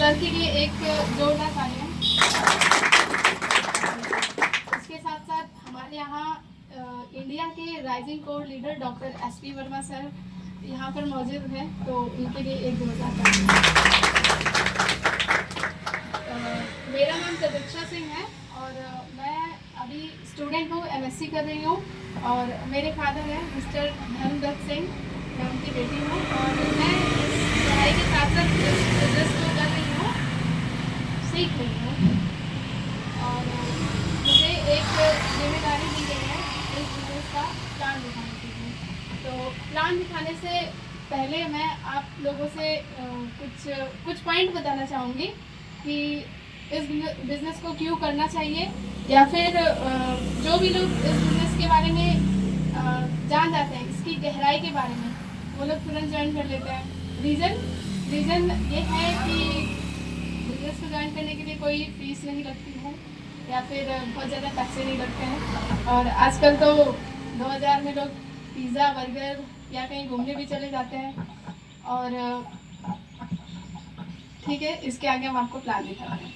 Sir के लिए एक जोरदार तालियां। इसके साथ साथ हमारे यहाँ इंडिया के rising core leader doctor SP Verma sir यहाँ पर मौजूद हैं, तो उनके लिए एक जोरदार तालियां। मेरा नाम प्रतीक्षा सिंह है और मैं अभी स्टूडेंट हूँ, MSc कर रही हूँ। और मेरे फादर हैं मिस्टर धर्मदत्त सिंह, मैं उनकी बेटी हूँ। और मैं इस पढ़ाई के साथ साथ बिजनेस को कर रही हूँ, सीख रही हूँ। और मुझे एक जिम्मेदारी दी गई है इस बिजनेस का प्लान दिखाने के लिए। तो प्लान दिखाने से पहले मैं आप लोगों से कुछ पॉइंट बताना चाहूँगी कि इस बिज़नेस को क्यों करना चाहिए, या फिर जो भी लोग इस बिज़नेस के बारे में जान जाते हैं, इसकी गहराई के बारे में, वो लोग तुरंत ज्वाइन कर लेते हैं। रीज़न ये है कि बिज़नेस को ज्वाइन करने के लिए कोई फीस नहीं लगती है या फिर बहुत ज़्यादा पैसे नहीं लगते हैं। और आजकल तो 2000 में लोग पिज़्ज़ा, बर्गर या कहीं घूमने भी चले जाते हैं। और ठीक है, इसके आगे हम आपको प्लान दिखाते हैं।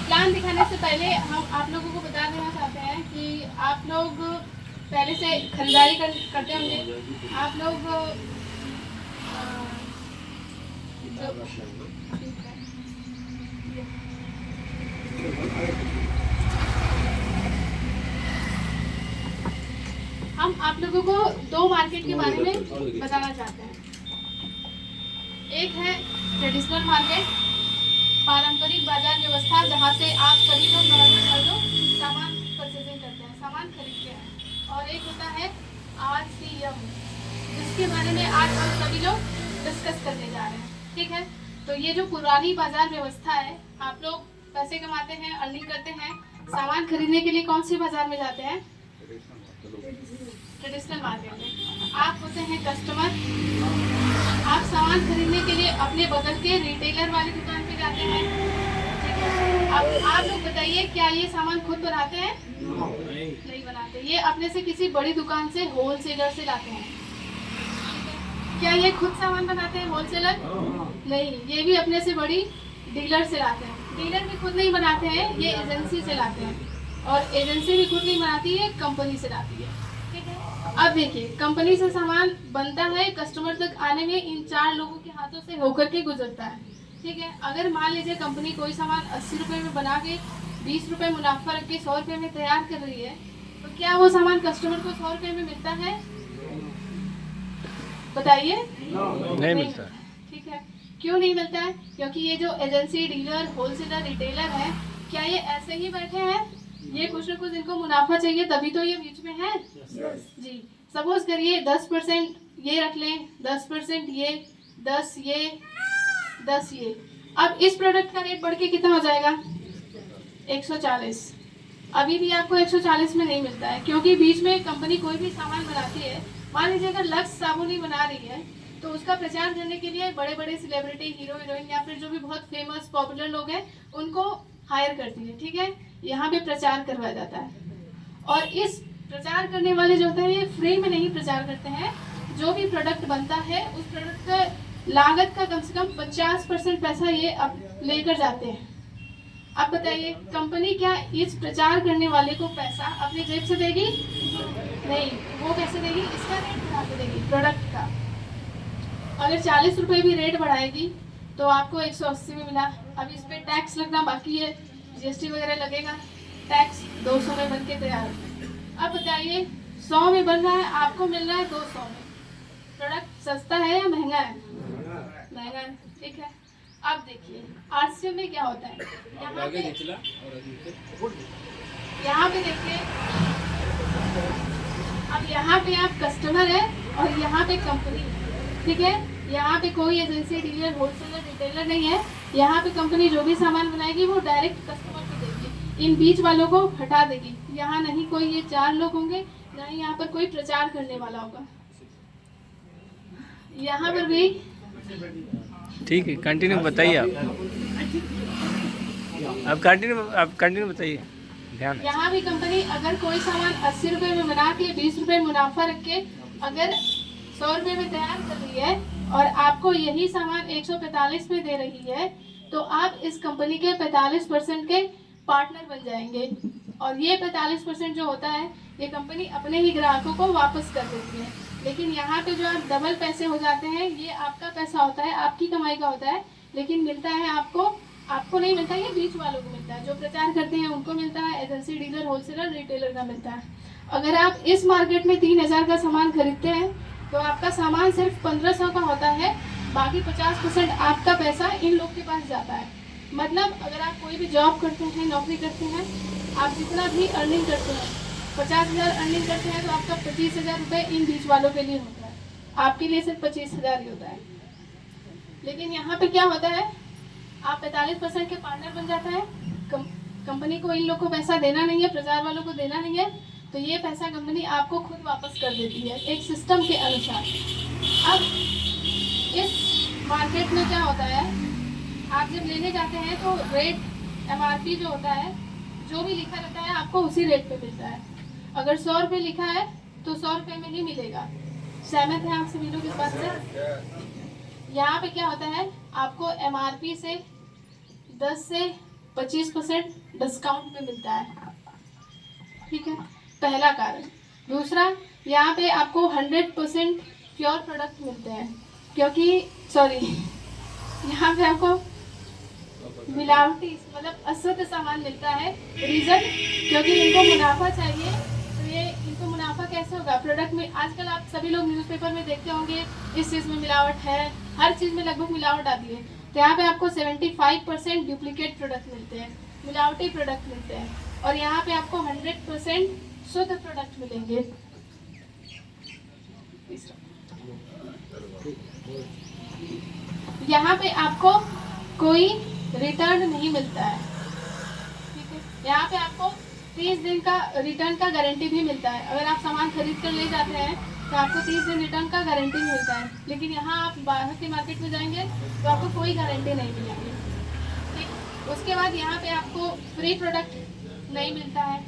प्लान दिखाने से पहले हम आप लोगों को बता देना चाहते हैं कि आप लोग पहले से खरीदारी करते होंगे। आप लोग हम आप लोगों को 2 मार्केट के बारे में बताना चाहते हैं। एक है ट्रेडिशनल मार्केट, पारंपरिक बाजार व्यवस्था, जहाँ से आप सभी लोग सामान परचेजिंग करते हैं, सामान खरीदते हैं। और एक होता है RCM, जिसके बारे में आज हम सभी लोग डिस्कस करने जा रहे हैं। ठीक है, तो ये जो पुरानी बाजार व्यवस्था है, आप लोग पैसे कमाते हैं, अर्निंग करते हैं, सामान खरीदने के लिए कौन सी बाजार में जाते हैं? ट्रेडिशनल मार्केट में। आप होते हैं कस्टमर, आप सामान खरीदने के लिए अपने बगल के रिटेलर वाली दुकान पे जाते हैं। ठीक है, अब आप लोग बताइए, क्या ये सामान खुद बनाते हैं? नहीं बनाते। ये अपने से किसी बड़ी दुकान से, होलसेलर से लाते हैं। क्या ये खुद सामान बनाते हैं होलसेलर? नहीं, ये भी अपने से बड़ी डीलर से लाते हैं। डीलर भी खुद नहीं बनाते हैं, ये एजेंसी से लाते हैं। और एजेंसी भी खुद नहीं बनाती है, कंपनी से लाती है। ठीक है, अब देखिए, कंपनी से सामान बनता है, कस्टमर तक आने में इन 4 लोगों के हाथों से होकर के गुजरता है। ठीक है, अगर मान लीजिए कंपनी कोई सामान 80 रुपये में बना के 20 रुपये मुनाफा रख के 100 रुपये में तैयार कर रही है, तो क्या वो सामान कस्टमर को 100 रुपये में मिलता है? बताइए। नहीं मिलता। ठीक है, क्यों नहीं मिलता है? क्योंकि ये जो एजेंसी, डीलर, होलसेलर, रिटेलर है, क्या ये ऐसे ही बैठे हैं? ये कुछ न कुछ इनको मुनाफा चाहिए, तभी तो ये बीच में है। जी, सपोज करिए 10% ये रख लें, 10% ये, 10 ये, 10 ये। अब इस प्रोडक्ट का रेट बढ़ के कितना हो जाएगा? 140। अभी भी आपको 140 में नहीं मिलता है, क्योंकि बीच में कंपनी कोई भी सामान बनाती है, मान लीजिए अगर लक्स साबुन ही बना रही है, तो उसका प्रचार करने के लिए बड़े बड़े सेलिब्रिटी, हीरो हीरोइन या फिर जो भी बहुत फेमस पॉपुलर लोग हैं, उनको हायर करती है। ठीक है, यहाँ पे प्रचार करवाया जाता है। और इस प्रचार करने वाले जो होते हैं, ये फ्री में नहीं प्रचार करते हैं। जो भी प्रोडक्ट बनता है, उस प्रोडक्ट का लागत का कम से कम 50% पैसा ये अब लेकर जाते हैं। अब बताइए, कंपनी क्या इस प्रचार करने वाले को पैसा अपनी जेब से देगी? नहीं। वो कैसे देगी? इसका रेट बढ़ा के देगी प्रोडक्ट का। अगर 40 रुपये भी रेट बढ़ाएगी तो आपको 180 में मिला। अब इस पर टैक्स लगना बाकी है, GST वगैरह लगेगा, टैक्स 200 में बन के तैयार। अब बताइए, 100 में बन रहा है, आपको मिल रहा है 200 में। प्रोडक्ट सस्ता है या महंगा है? महंगा है। ठीक है, अब देखिए RCM में क्या होता है। यहाँ पे देखिए, अब यहाँ पे आप कस्टमर है और यहाँ पे कंपनी है। ठीक है, यहाँ पे कोई एजेंसी, डीलर, होलसेलर, रिटेलर नहीं है। यहाँ पे कंपनी जो भी सामान बनाएगी वो डायरेक्ट कस्टमर को देगी, इन बीच वालों को हटा देगी। यहाँ नहीं कोई ये 4 लोग होंगे, ना ही यहाँ पर कोई प्रचार करने वाला होगा। यहाँ पर भी ठीक है, कंटिन्यू बताइए आप कंटिन्यू बताइए। ध्यान है। यहाँ भी कंपनी अगर कोई सामान 80 रुपए में बना के 20 रुपए मुनाफा रख के अगर 100 रुपए में तैयार कर रही है और आपको यही सामान 145 में दे रही है, तो आप इस कंपनी के 45% के पार्टनर बन जाएंगे। और ये 45% जो होता है ये कंपनी अपने ही ग्राहकों को वापस कर देती है। लेकिन यहाँ पे जो आप डबल पैसे हो जाते हैं, ये आपका पैसा होता है, आपकी कमाई का होता है, लेकिन मिलता है आपको नहीं मिलता, ये बीच वालों को मिलता है। जो प्रचार करते हैं उनको मिलता है, एजेंसी, डीलर, होलसेलर, रिटेलर का मिलता है। अगर आप इस मार्केट में 3000 का सामान खरीदते हैं तो आपका सामान सिर्फ 1500 का होता है, बाकी 50% आपका पैसा इन लोग के पास जाता है। मतलब अगर आप कोई भी जॉब करते हैं, नौकरी करते हैं, आप जितना भी अर्निंग करते हैं, 50,000 अर्निंग करते हैं, तो आपका 25,000 रुपये इन बीच वालों के लिए होता है, आपके लिए सिर्फ 25,000 ही होता है। लेकिन यहाँ पे क्या होता है, आप 45% के पार्टनर बन जाता है, कंपनी को इन लोग को पैसा देना नहीं है, प्रचार वालों को देना नहीं है, तो ये पैसा कंपनी आपको खुद वापस कर देती है एक सिस्टम के अनुसार। अब इस मार्केट में क्या होता है, आप जब लेने जाते हैं तो रेट MRP जो होता है, जो भी लिखा रहता है आपको उसी रेट पे मिलता है। अगर 100 रुपये लिखा है तो 100 रुपये में ही मिलेगा। सहमत है आप सभी लोग इस बात से? यहाँ पे क्या होता है, आपको MRP से 10 से 25% डिस्काउंट पे मिलता है। ठीक है, पहला कारण। दूसरा, यहाँ पे आपको 100% प्योर प्रोडक्ट मिलते हैं, क्योंकि यहाँ पे आपको मिलावटी मतलब अशुद्ध सामान मिलता है। रीज़न, क्योंकि इनको मुनाफा चाहिए, तो ये इनको मुनाफा कैसे होगा? प्रोडक्ट में आजकल आप सभी लोग न्यूज़पेपर में देखते होंगे, इस चीज़ में मिलावट है, हर चीज़ में लगभग मिलावट आती है। तो यहाँ पे आपको 75% डुप्लीकेट प्रोडक्ट मिलते हैं, मिलावटी प्रोडक्ट मिलते हैं, और यहाँ पे आपको 100% शुद्ध प्रोडक्ट मिलेंगे। यहाँ पे आपको कोई रिटर्न नहीं मिलता है। ठीक है, यहाँ पे आपको 30 दिन का रिटर्न का गारंटी भी मिलता है। अगर आप सामान खरीद कर ले जाते हैं तो आपको 30 दिन रिटर्न का गारंटी मिलता है। लेकिन यहाँ आप बाहर की मार्केट में जाएंगे तो आपको कोई गारंटी नहीं मिलेगी। ठीक, उसके बाद यहाँ पे आपको फ्री प्रोडक्ट नहीं मिलता है।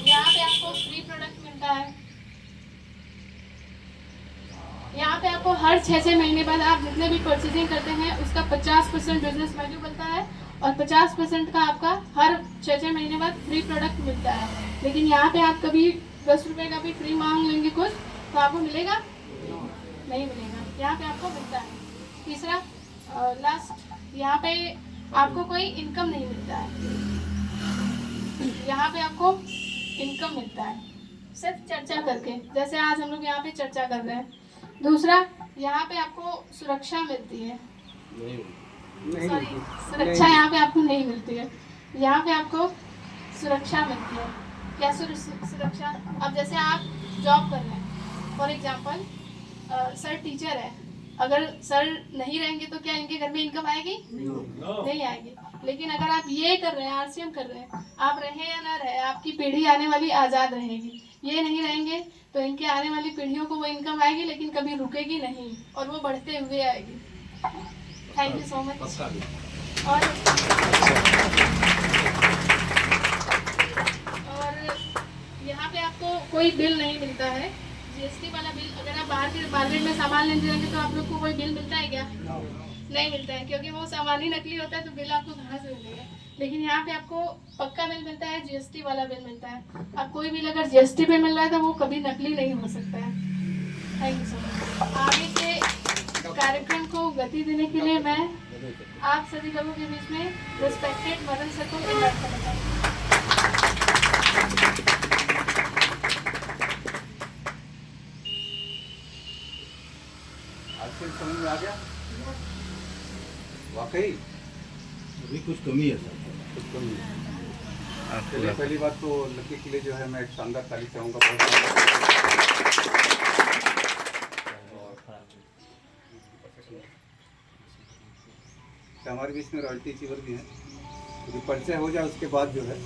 यहाँ पे आपको फ्री प्रोडक्ट मिलता है। यहाँ पे आपको हर 6-6 महीने बाद आप जितने भी परचेजिंग करते हैं उसका 50% बिजनेस वैल्यू बनता है, और 50% का आपका हर 6-6 महीने बाद फ्री प्रोडक्ट मिलता है। लेकिन यहाँ पे आप कभी 10 रुपये का भी फ्री मांग लेंगे कुछ, तो आपको मिलेगा नहीं मिलेगा, यहाँ पे आपको मिलता है। तीसरा लास्ट, यहाँ पे आपको कोई इनकम नहीं मिलता है। यहाँ पे आपको इनकम मिलता है सिर्फ चर्चा करके, जैसे आज हम लोग यहाँ पे चर्चा कर रहे हैं। दूसरा, यहाँ पे आपको सुरक्षा मिलती है, सुरक्षा यहाँ पे आपको नहीं मिलती है। यहाँ पे आपको सुरक्षा मिलती है। क्या सुरक्षा? अब जैसे आप जॉब कर रहे हैं, फॉर एग्जांपल सर टीचर है, अगर सर नहीं रहेंगे तो क्या इनके घर में इनकम आएगी? नहीं आएगी। लेकिन अगर आप ये कर रहे हैं, RCM कर रहे हैं, आप रहे या ना रहे, आपकी पीढ़ी आने वाली आज़ाद रहेगी। ये नहीं रहेंगे तो इनके आने वाली पीढ़ियों को वो इनकम आएगी, लेकिन कभी रुकेगी नहीं और वो बढ़ते हुए आएगी। Thank you so much. और यहाँ पे आपको कोई बिल नहीं मिलता है, GST वाला बिल। अगर आप बाहर के मार्केट में सामान लेने जाएंगे तो आप लोग को कोई बिल मिलता है क्या? नहीं मिलता है, क्योंकि वो सामान ही नकली होता है, तो बिल आपको कहाँ से मिलेगा? लेकिन यहाँ पे आपको पक्का बिल मिलता है, GST वाला बिल मिलता है। अब कोई बिल अगर GST पे मिल रहा है तो वो कभी नकली नहीं हो सकता है। Thank you so much. आगे के कार्यक्रम को गति देने के लिए मैं आप सभी लोगों के बीच में रिस्पेक्टेड मदन सर को इन्वाइट करना चाहूँगी। समझ में आ गया? वाकई अभी कुछ कमी है सर, कुछ कमी है। चलिए, पहली बात तो लकी के लिए जो है मैं एक शानदार ताली चाहूँगा। हमारे बीच में रॉयल्टी अचीवर भी है, तो परिचय हो जाए उसके बाद जो है